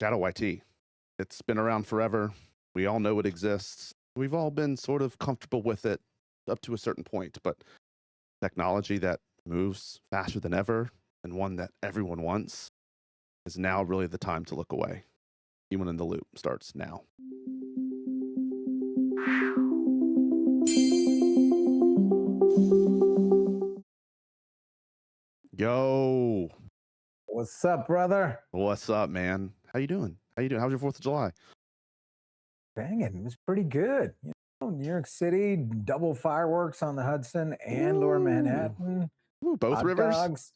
Shadow IT. It's been around forever. We all know it exists. We've all been sort of comfortable with it up to a certain point, but technology that moves faster than ever and one that everyone wants is now really the time to look away. Human in the Loop starts now. Yo, What's up, brother? what's up, man? How you doing? How's your 4th of July? Banging. It was pretty good. New York City, double fireworks on the Hudson and Lower Manhattan. Ooh, both Hot rivers? dogs.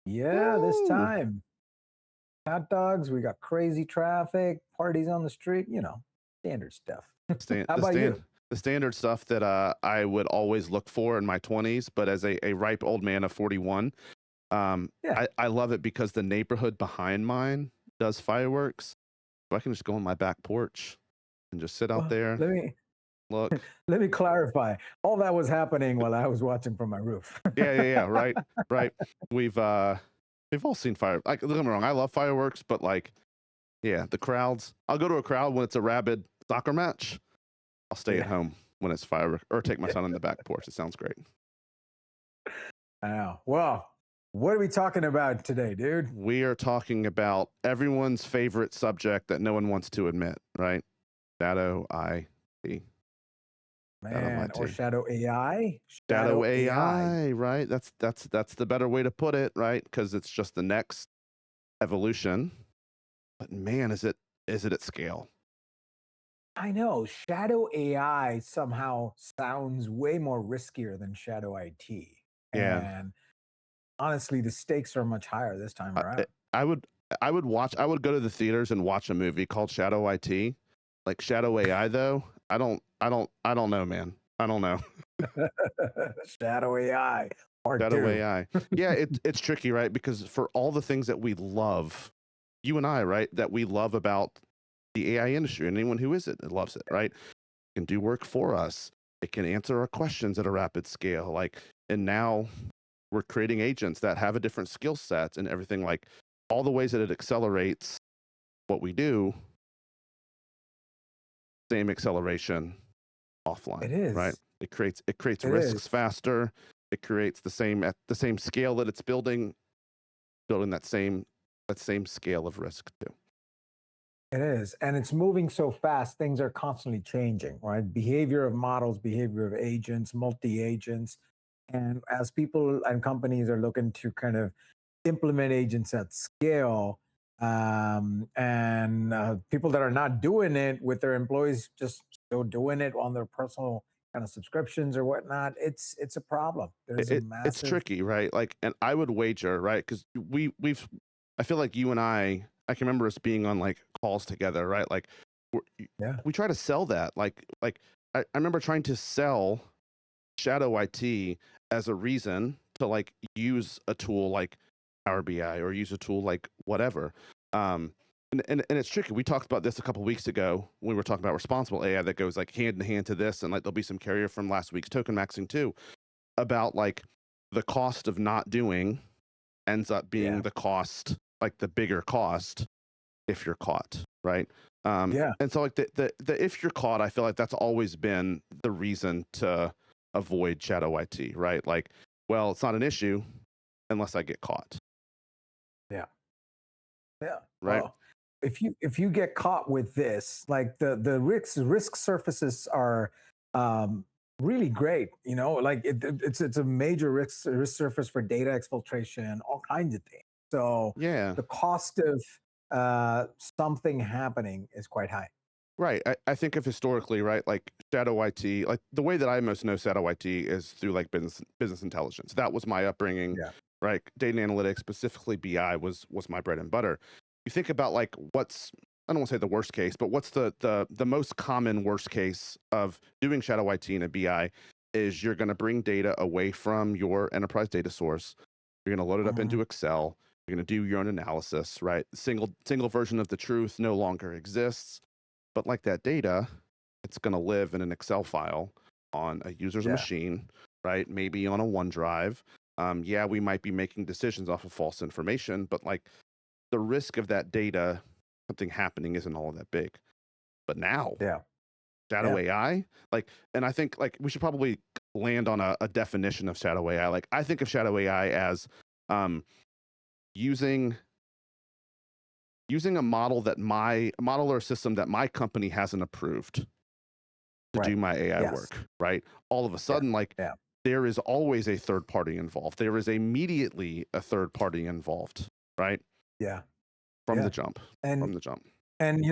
Yeah, this Ooh. time. Hot dogs. We got crazy traffic, parties on the street, standard stuff. How about you? The standard stuff that I would always look for in my 20s, but as a ripe old man of 41, I love it because the neighborhood behind mine does fireworks. So I can just go on my back porch and just sit out there. Look. Let me clarify. All that was happening while I was watching from my roof. Yeah. Right. We've all seen fire. Like, don't get me wrong, I love fireworks, but the crowds. I'll go to a crowd when it's a rabid soccer match. I'll stay at home when it's fireworks, or take my son on the back porch. It sounds great. I know. Well, what are we talking about today, dude? We are talking about everyone's favorite subject that no one wants to admit, right? Shadow IT. Man, or Shadow AI? Shadow AI, right? That's the better way to put it, right? Because it's just the next evolution. But man, is it at scale? I know. Shadow AI somehow sounds way more riskier than Shadow IT. Yeah. And honestly, the stakes are much higher this time around. I would go to the theaters and watch a movie called Shadow IT. Like Shadow AI though, I don't know, man. I don't know. Shadow AI. Shadow AI. Yeah, it's tricky, right? Because for all the things that we love, you and I, right, that we love about the AI industry, and anyone who is it loves it, right? It can do work for us. It can answer our questions at a rapid scale. And now we're creating agents that have a different skill set and everything, like all the ways that it accelerates what we do. Same acceleration offline. It is right. It creates risks faster. It creates the same scale that it's building that same scale of risk too. It is. And it's moving so fast, things are constantly changing, right? Behavior of models, behavior of agents, multi-agents. And as people and companies are looking to kind of implement agents at scale, and people that are not doing it with their employees just still doing it on their personal kind of subscriptions or whatnot, it's a problem. It's tricky, right? And I would wager, right? Because I feel like you and I can remember us being on calls together, right? We try to sell that. I remember trying to sell Shadow IT as a reason to use a tool like Power BI or use a tool like whatever. And it's tricky. We talked about this a couple weeks ago when we were talking about responsible AI that goes hand in hand to this, and there'll be some carrier from last week's token maxing too, about the cost of not doing ends up being the cost, the bigger cost if you're caught, right? And so the if you're caught, I feel like that's always been the reason to avoid Shadow IT, right? Well, it's not an issue unless I get caught. Yeah. Right. Well, if you get caught with this, the risk surfaces are really great. It's a major risk surface for data exfiltration, all kinds of things. So the cost of something happening is quite high. Right. I think of historically, right, Shadow IT, the way that I most know Shadow IT is through business intelligence. That was my upbringing, right? Data and analytics, specifically BI was my bread and butter. You think about what's, I don't want to say the worst case, but what's the most common worst case of doing Shadow IT in a BI is you're going to bring data away from your enterprise data source. You're going to load it up into Excel. You're going to do your own analysis, right? Single version of the truth no longer exists. But that data, it's going to live in an Excel file on a user's machine, right? Maybe on a OneDrive. We might be making decisions off of false information, but the risk of that data something happening isn't all that big. But now, Yeah. shadow AI, like, and I think like we should probably land on a definition of shadow AI. Like, I think of shadow AI as um, using a model a model or a system that my company hasn't approved to Right. do my AI Yes. work, right? All of a Yeah. sudden, like, Yeah. there is always a third party involved. There is immediately a third party involved, right? Yeah. From the Yeah. jump. And From the jump. And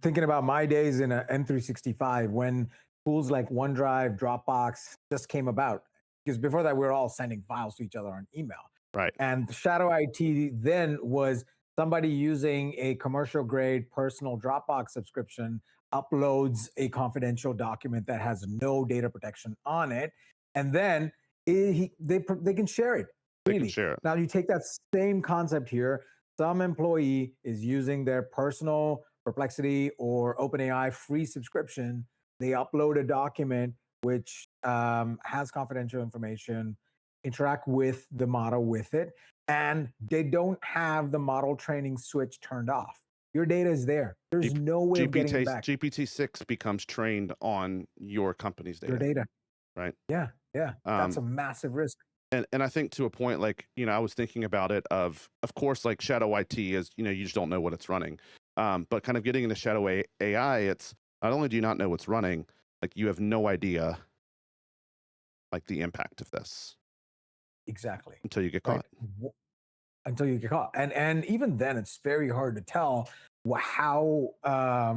thinking about my days in a M365 when tools like OneDrive, Dropbox just came about, because before that we were all sending files to each other on email. Right. And shadow IT then was somebody using a commercial grade personal Dropbox subscription uploads a confidential document that has no data protection on it, and then they can share it They can freely. share it. Now you take that same concept here. Some employee is using their personal Perplexity or OpenAI free subscription. They upload a document which has confidential information, interact with the model with it, and they don't have the model training switch turned off. Your data is there. There's no way of getting it back. GPT-6 becomes trained on your company's Your data, data. right? Yeah, yeah. That's a Um, massive risk. and I think to a point, like, I was thinking about it of course, like shadow IT is, you just don't know what it's running. But kind of getting into shadow AI, it's not only do you not know what's running, like you have no idea like the impact of this Exactly. until you get Right. caught. Until you get caught. And even then, it's very hard to tell how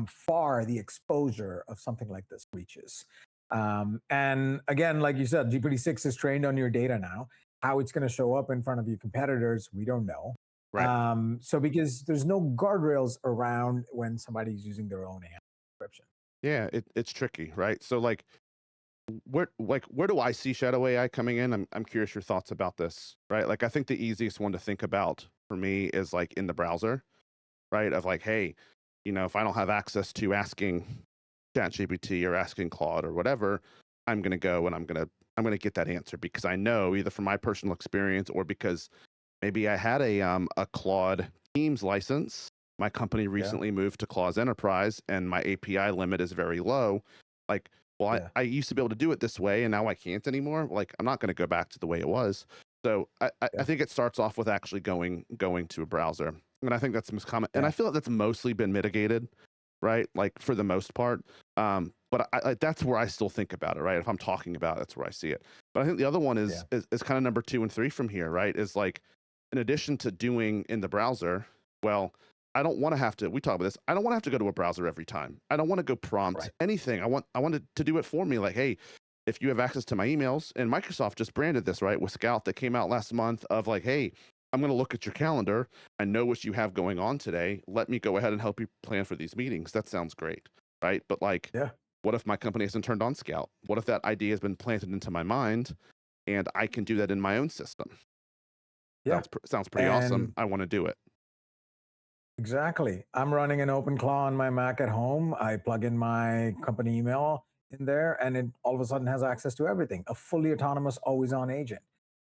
far the exposure of something like this reaches. And again, like you said, GPT-6 is trained on your data now. How it's going to show up in front of your competitors, we don't know. Right. So because there's no guardrails around when somebody's using their own AI subscription. Yeah, it's tricky, right? So where do I see shadow AI coming in? I'm curious your thoughts about this, right? Like I think the easiest one to think about for me is like in the browser, right? Of like, hey, if I don't have access to asking ChatGPT or asking Claude or whatever, I'm gonna go and I'm gonna get that answer because I know either from my personal experience or because maybe I had a Claude Teams license. My company Yeah. recently moved to Claude Enterprise and my API limit is very low. Like, well, Yeah. I used to be able to do it this way and now I can't anymore. Like, I'm not going to go back to the way it was. So I Yeah. think it starts off with actually going to a browser. And I think that's the most common. And I Yeah. feel like that's mostly been mitigated, right? Like for the most part. But that's where I still think about it, right? If I'm talking about it, that's where I see it. But I think the other one Yeah. is kind of number 2 and 3 from here, right? Is like, in addition to doing in the browser, well, I don't want to have to, we talk about this, I don't want to have to go to a browser every time. I don't want to go prompt Right. anything. I want it to do it for me. Like, hey, if you have access to my emails, and Microsoft just branded this, right, with Scout that came out last month of like, hey, I'm going to look at your calendar. I know what you have going on today. Let me go ahead and help you plan for these meetings. That sounds great, right? But like, Yeah. what if my company hasn't turned on Scout? What if that idea has been planted into my mind and I can do that in my own system? Yeah. Sounds pretty awesome. And I want to do it. exactly. I'm running an OpenClaw on my Mac at home. I plug in my company email in there, and it all of a sudden has access to everything. A fully autonomous, always-on agent.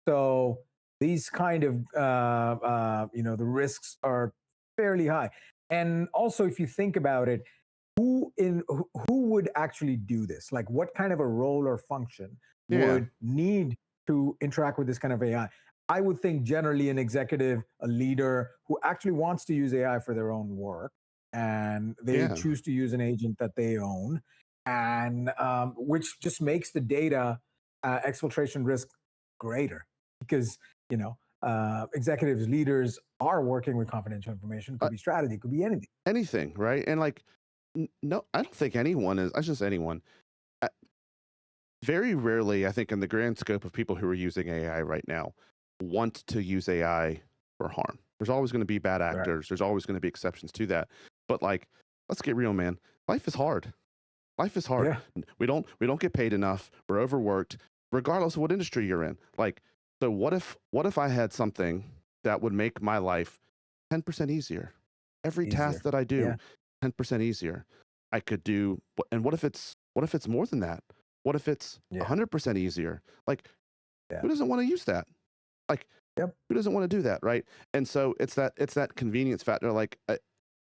So these kind of, the risks are fairly high. And also, if you think about it, who would actually do this? Like, what kind of a role or function Yeah. would need to interact with this kind of AI? I would think generally an executive, a leader who actually wants to use AI for their own work, and they Yeah. choose to use an agent that they own, and which just makes the data exfiltration risk greater because executives, leaders are working with confidential information. Could be strategy, could be anything. Anything, right? And like, no, I don't think anyone is. I just anyone. Uh, Very rarely, I think, in the grand scope of people who are using AI right now, want to use AI for harm. There's always going to be bad Right. actors. There's always going to be exceptions to that. But like, let's get real, man. Life is hard. Life is hard. Yeah. We don't get paid enough. We're overworked, regardless of what industry you're in. Like, so what if I had something that would make my life 10% easier? Every task Easier. that I do, Yeah. 10% easier. I could do, and what if it's more than that? What if it's Yeah. 100% easier? Like, Yeah. who doesn't want to use that? Like, Yep. who doesn't want to do that, right? And so it's that convenience factor. Like,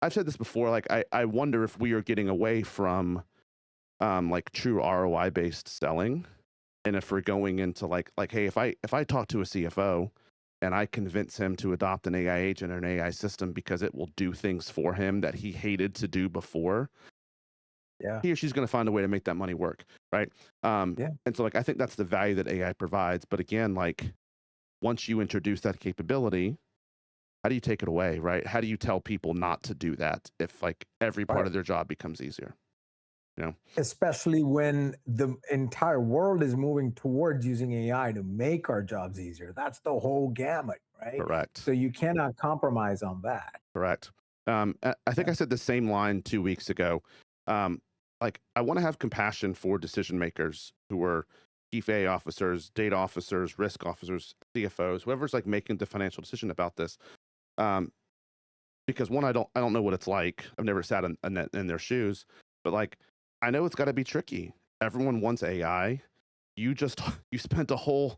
I've said this before. Like I wonder if we are getting away from like true ROI based selling, and if we're going into like hey, if I talk to a CFO and I convince him to adopt an AI agent or an AI system because it will do things for him that he hated to do before, Yeah. he or she's going to find a way to make that money work, right? Yeah. And so like I think that's the value that AI provides. But again, like once you introduce that capability, how do you take it away, right? How do you tell people not to do that if like every part Right. of their job becomes easier? You know, Especially when the entire world is moving towards using AI to make our jobs easier. That's the whole gamut, right? correct, So you cannot compromise on that. correct. I think Yeah. I said the same line 2 weeks ago. Um, like I want to have compassion for decision makers who are chief AI officers, data officers, risk officers, CFOs, whoever's like making the financial decision about this. Um, because one, I don't know what it's like. I've never sat in their shoes, but like I know it's got to be tricky. Everyone wants AI. You just you spent a whole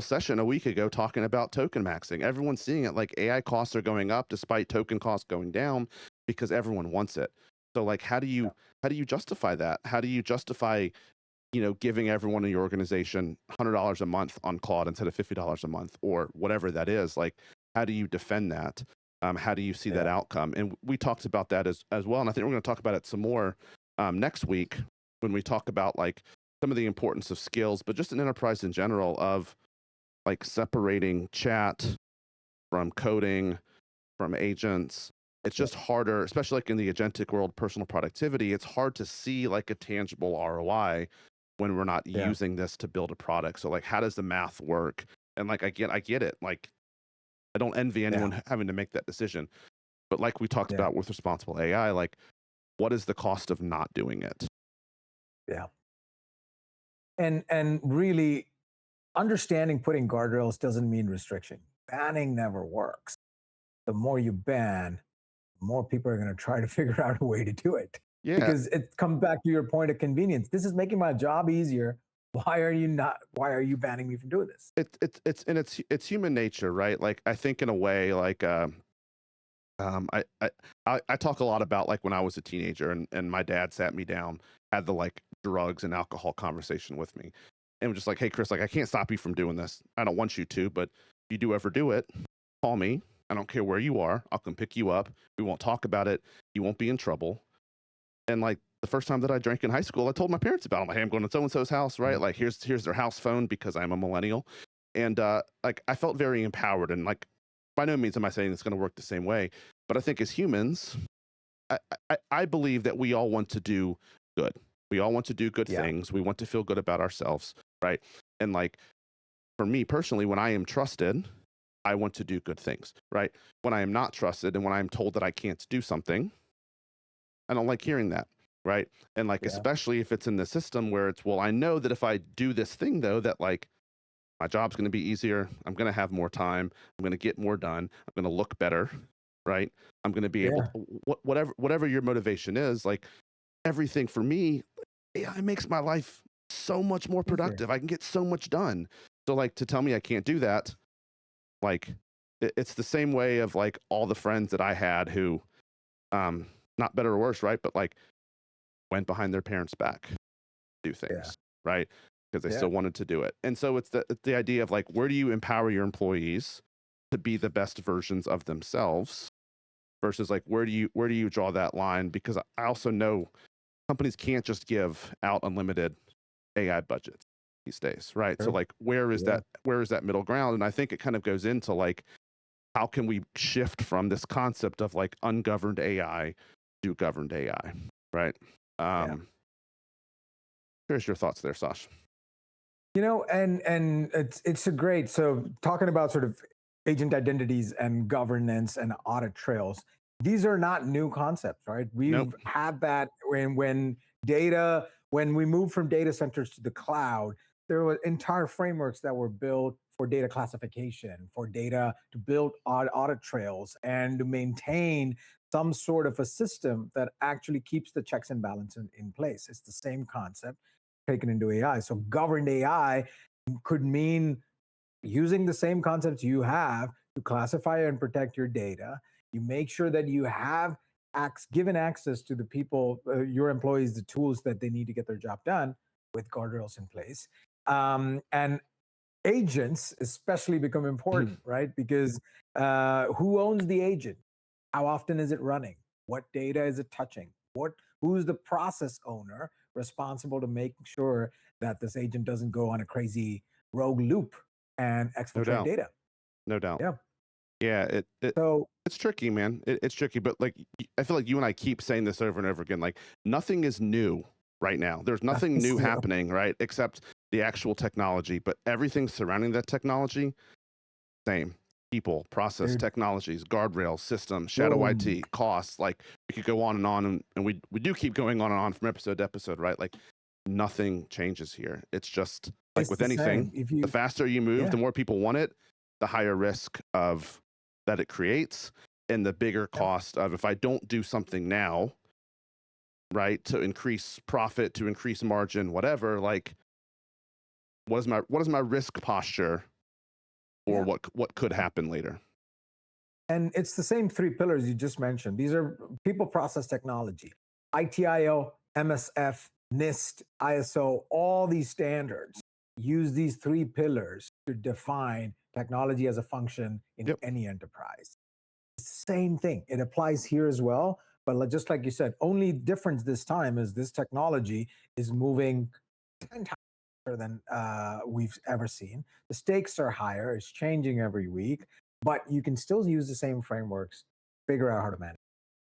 session a week ago talking about token maxing. Everyone's seeing it. Like AI costs are going up despite token costs going down because everyone wants it. So like how do you justify that? How do you justify giving everyone in your organization $100 a month on Claude instead of $50 a month or whatever that is? Like, how do you defend that? How do you see that Yeah. outcome? And we talked about that as well. And I think we're going to talk about it some more next week when we talk about like some of the importance of skills, but just an enterprise in general of like separating chat from coding, from agents. It's Yeah. just harder, especially like in the agentic world, personal productivity. It's hard to see like a tangible ROI when we're not Yeah. using this to build a product. So like, how does the math work? And like, I get it. Like, I don't envy Yeah. anyone having to make that decision. But like we talked Yeah. about with responsible AI, like, what is the cost of not doing it? Yeah. And really understanding putting guardrails doesn't mean restriction. Banning never works. The more you ban, the more people are going to try to figure out a way to do it Yeah, because it comes back to your point of convenience. This is making my job easier. Why are you banning me from doing this? it's human nature, right? Like I think in a way, like Um, I, I I talk a lot about like when I was a teenager and my dad sat me down, had the like drugs and alcohol conversation with me, and was just like, "Hey, Chris, like I can't stop you from doing this. I don't want you to, but if you do ever do it, call me. I don't care where you are. I'll come pick you up. We won't talk about it. You won't be in trouble." And like the first time that I drank in high school, I told my parents about it. I'm like, "Hey, I'm going to so and so's house, right? Mm. Like here's their house phone because I'm a millennial." And like I felt very empowered and like by no means am I saying it's going to work the same way, but I think as humans, I believe that we all want to do good. We all want to do good Yeah. things. We want to feel good about ourselves, right? And like for me personally, when I am trusted, I want to do good things, right? When I am not trusted and when I'm told that I can't do something, I don't like hearing that, right? And like Yeah. especially if it's in the system where it's, well, I know that if I do this thing though, that like my job's going to be easier. I'm going to have more time. I'm going to get more done. I'm going to look better, right? I'm going to be able Yeah. to whatever your motivation is, like everything for me, AI makes my life so much more Easier. productive. I can get so much done. So like to tell me I can't do that, like it's the same way of like all the friends that I had who um not better or worse, right? But like went behind their parents' back do Yeah. things, right? Because they Yeah. still wanted to do it. And so it's the idea of like, where do you empower your employees to be the best versions of themselves versus like, where do you draw that line? Because I also know companies can't just give out unlimited AI budgets these days, right? So True. like, where is Yeah. that middle ground? And I think it kind of goes into like, how can we shift from this concept of like ungoverned AI to governed AI, right? Yeah. Um, here's your thoughts there, Sash. And it's a great, so talking about sort of agent identities and governance and audit trails, these are not new concepts, right? We've Nope. had that when we moved from data centers to the cloud, there were entire frameworks that were built for data classification, for data to build audit trails and to maintain some sort of a system that actually keeps the checks and balances in place. It's the same concept taken into AI. So governed AI could mean using the same concepts you have to classify and protect your data. You make sure that you have given access to the people, your employees, the tools that they need to get their job done with guardrails in place. And agents especially become important, right? Because who owns the agent? How often is it running? What data is it touching? Who's the process owner responsible to make sure that this agent doesn't go on a crazy rogue loop and No exfiltrate doubt. data? No doubt. Yeah. Yeah, So it's tricky, man. It's tricky, but like I feel like you and I keep saying this over and over again. Like nothing is new right now. There's nothing nothing's new new. happening, right? Except the actual technology, but everything surrounding that technology, same. People, process, Dude, technologies, guardrails, systems, shadow boom. IT, costs. Like we could go on, and we do keep going on and on from episode to episode, right? Like nothing changes here. It's just like It's with the anything, same. If the you, faster you move, yeah, the more people want it, the higher risk of that it creates, and the bigger yeah. cost of if I don't do something now, right, to increase profit, to increase margin, whatever, like what is my risk posture or Yeah. what could happen later? And it's the same three pillars you just mentioned. These are people, process, technology, ITIL, MSF, NIST, ISO, all these standards use these three pillars to define technology as a function in Yep. any enterprise. Same thing. It applies here as well. But just like you said, only difference this time is this technology is moving 10 times faster than we've ever seen. The stakes are higher. It's changing every week, but you can still use the same frameworks, figure out how to manage.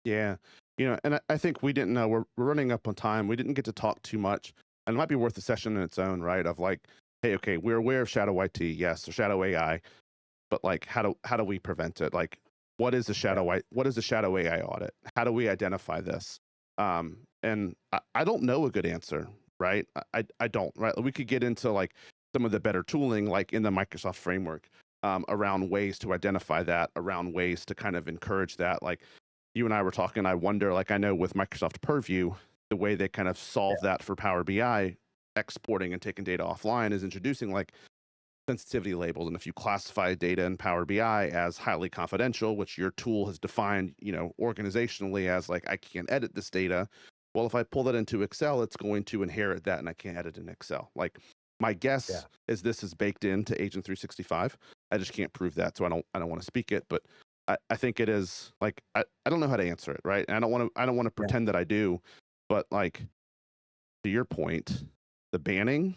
Yeah. And I think we didn't know we're running up on time. We didn't get to talk too much. And it might be worth a session in its own, right? Of like, hey, okay, we're aware of shadow IT, yes, or shadow AI, but like how do we prevent it? Like Yeah. what is a shadow AI audit? How do we identify this? And I don't know a good answer, right? I don't, right? We could get into like some of the better tooling like in the Microsoft framework around ways to identify that, around ways to kind of encourage that. Like you and I were talking, I wonder, like I know with Microsoft Purview, the way they kind of solve that for Power BI, exporting and taking data offline is introducing like sensitivity labels. And if you classify data in Power BI as highly confidential, which your tool has defined, organizationally as like, I can't edit this data. Well, if I pull that into Excel, it's going to inherit that and I can't edit in Excel. Like my Yeah. guess is this is baked into Agent 365. I just can't prove that. So I don't want to speak it, but I think it is like, I don't know how to answer it. Right. And I don't want to Yeah. pretend that I do, but like to your point, the banning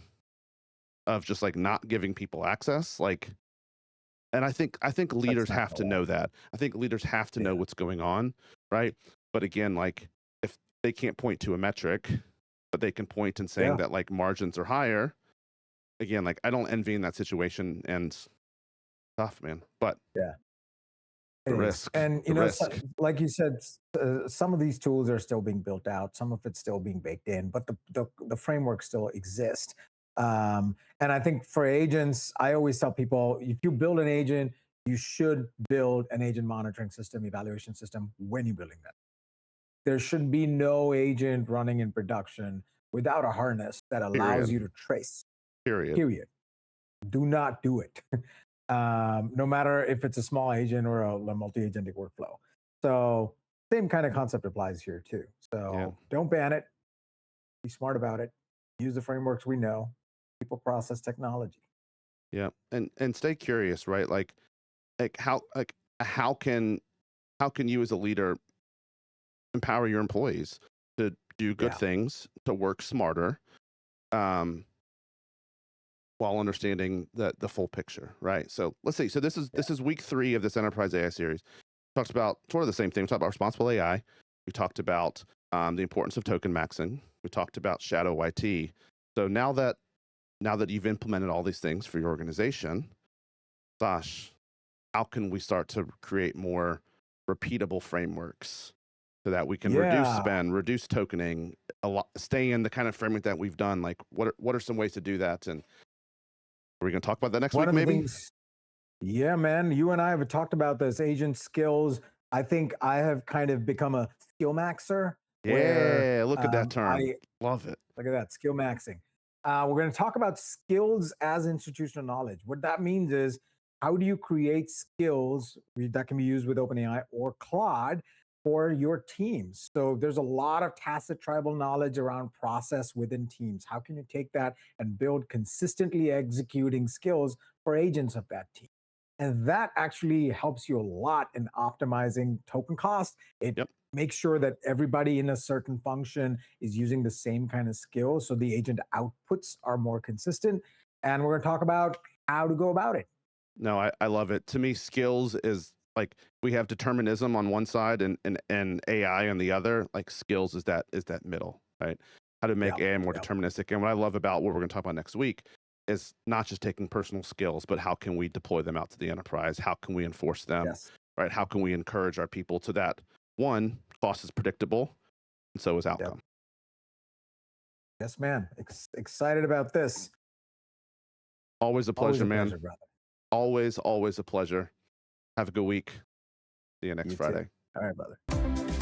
of just like not giving people access, like, and I think That's leaders not have going to to know work. that. I think leaders have to know Yeah. what's going on, right? But again, like if they can't point to a metric, but they can point in saying Yeah. that like margins are higher, again, like I don't envy in that situation and tough, man. But Yeah. It the is. risk, And, the so, risk. like you said, some of these tools are still being built out, some of it's still being baked in, but the framework still exists. And I think for agents, I always tell people if you build an agent, you should build an agent monitoring system, evaluation system when you're building that. There should be no agent running in production without a harness that allows you Period. to trace, Period. period. Do not do it. No matter if it's a small agent or a multi-agentic workflow. So same kind of concept applies here too. Yeah. So don't ban it. Be smart about it. Use the frameworks we know. People, process, technology. Yeah. And stay curious, right? Like how can how can you as a leader empower your employees to do good Yeah, things, to work smarter, um, while understanding the full picture, right? So let's see. So yeah, this is week 3 of this enterprise AI series. Talked about sort of the same thing. We talked about responsible AI. We talked about the importance of token maxing. We talked about shadow IT. So now that you've implemented all these things for your organization, Sash, how can we start to create more repeatable frameworks so that we can reduce yeah. spend, reduce tokening, stay in the kind of framework that we've done? Like, what are some ways to do that? And are we going to talk about that next One week, of the maybe? things, yeah, man, you and I have talked about this agent skills. I think I have kind of become a skill maxer where Yeah, look at that term. I Love it. look at that, skill maxing. We're going to talk about skills as institutional knowledge. What that means is how do you create skills that can be used with OpenAI or Claude for your teams. So there's a lot of tacit tribal knowledge around process within teams. How can you take that and build consistently executing skills for agents of that team? And that actually helps you a lot in optimizing token cost. It Yep. makes sure that everybody in a certain function is using the same kind of skill so the agent outputs are more consistent. And we're going to talk about how to go about it. No, I love it. To me, skills is like we have determinism on one side and AI on the other. Like skills is that middle, right? How to make Yep. AI more Yep. deterministic. And what I love about what we're going to talk about next week is not just taking personal skills, but how can we deploy them out to the enterprise? How can we enforce them? Yes. Right? How can we encourage our people to that? One, cost is predictable, and so is outcome. Yep. Yes, man. Excited about this. Always a Always pleasure, a man. pleasure, brother. Always a pleasure. Have a good week. See you next You Friday. too. All right, brother.